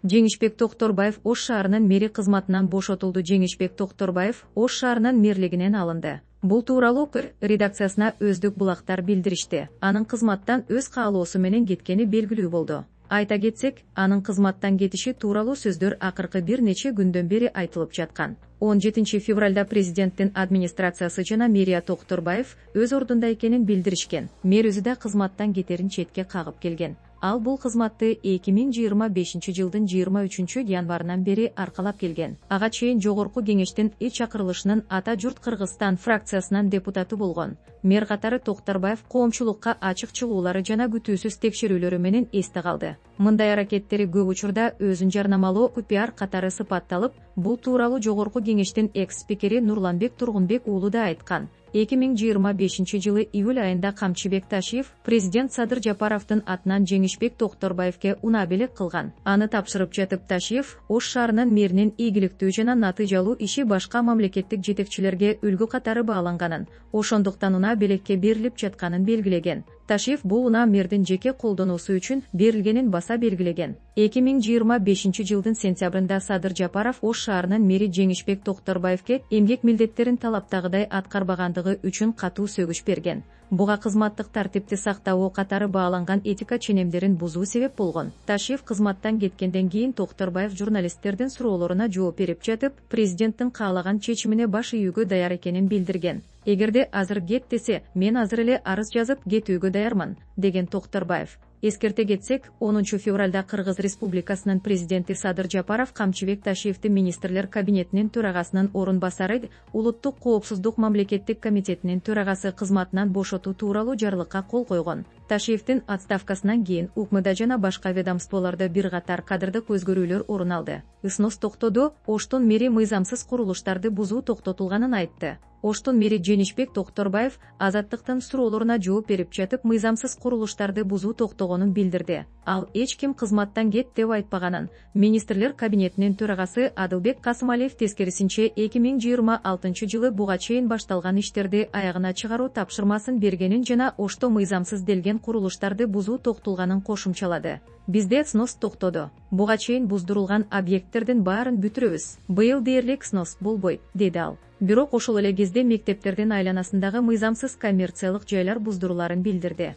Жеңишбек Токторбаев Ош шаарынын мэри кызматынан бошотулду. Жеңишбек Токторбаев Ош шаарынын мэрлигинен алынды. Бул тууралуу редакциясына Өздүк булактар билдиришти. Анын кызматтан өз каалоосу менен кеткени белгилүү болду. Айта кетсек, анын кызматтан кетиши тууралуу сөздөр акыркы бир нече күндөн бери айтылып жаткан. 17 февралда президенттин администрациясы жана мэрия Токторбаев өз ордунда экенин билдиришкен. Мэр өзү да кызматтан кетерин четке кагып келген. Ал бул кызматты 2025 жылдын 23 январынан бери аркалап келген. Ага чейин жогорку кеңештин эл чакырылышынын Ата журт Кыргызстан фракциясынын депутаты болгон. Мэр катары Токторбаев коомчулукка ачык чыгуулары жана күтүүсүз текшерүүлөрү менен эсте калды. Мындай аракеттери көп учурда өзүн жарнамалоо пиар катары сыпатталып, бул тууралуу жогорку кеңештин экс-спикери Нурланбек Тургунбек уулу да айткан. 2025 жылы июль айында Камчыбек Ташиев президент Садыр Жапаровдун атынан Жеңишбек Токторбаевке унаабелек кылган. Аны тапшырып жатып Ташиев Ош шаарынын мэринин ийгиликтүү жана натыйжалуу иши башка мамлекеттик жетекчилерге үлгү катары бааланганын, ошондуктан унаабелекке берилип жатканын белгилеген. Ташиев бул унаа мэрдин жеке колдоnuусу үчүн берилгенин баса белгилеген. 2025 жылдын сентябрында Садыр Жапаров Ош шаарынын мэри Жеңишбек Токторбаевке эмгек милдеттерин талаптагыдай аткарбагандыгы үчүн катуу сөгүш берген. Буга кызматтык тартипти сактабоо катары бааланган этика ченемдерин бузуу себеп болгон. Ташиев кызматтан кеткенден кийин Токторбаев журналисттердин суроолоруна жооп берип жатып, президенттин каалаган чечимине баш ийүүгө даяр экенин билдирген. Эгерде азыр кет десе, мен азыр эле арыз жазып кетүүгө даярмын, деген Токторбаев. Эскерте кетсек, 10 февралда Кыргыз Республикасынын президенти Садыр Жапаров Камчыбек Ташиевди министрлер кабинетинин төрагасынын орун басары, улуттук коопсуздук мамлекеттик комитетинин төрагасы кызматынан бошотуу тууралуу жарлыкка кол койгон. Ташиевдин отставкасынан кийин УКМКда жана башка ведомстволордо бир катар кадрдык өзгөрүүлөр орун алды. Ысынос токтоду, Оштун мэри мыйзамсыз курулуштарды бузуу токтотулганын айтты. Оштун мэри Жеңишбек Токторбаев азаттыктын суроолоруна жооп берип жатып, мыйзамсыз курулуштарды бузуу токтогонун билдирди. Ал эч ким кызматтан кет деп айтпаганын. Министрлер кабинетинин төрагасы Адылбек Касымалиев тескерисинче 2026 жылы буга чейин башталган иштерди аягына чыгаруу тапшырмасын бергенин жана Ошто мыйзамсыз делген курулуштарды бузуу токтулганын кошумчалады. Бизде снос токтоду. Буга чейин буздурулган объекттердин баарын бүтүрөбүз. Быйыл дээрлик снос болбойт, деди ал. Бирок ошол эле кезде мектептердин айланасындагы мыйзамсыз коммерциялык жайлар буздуруларын билдирди.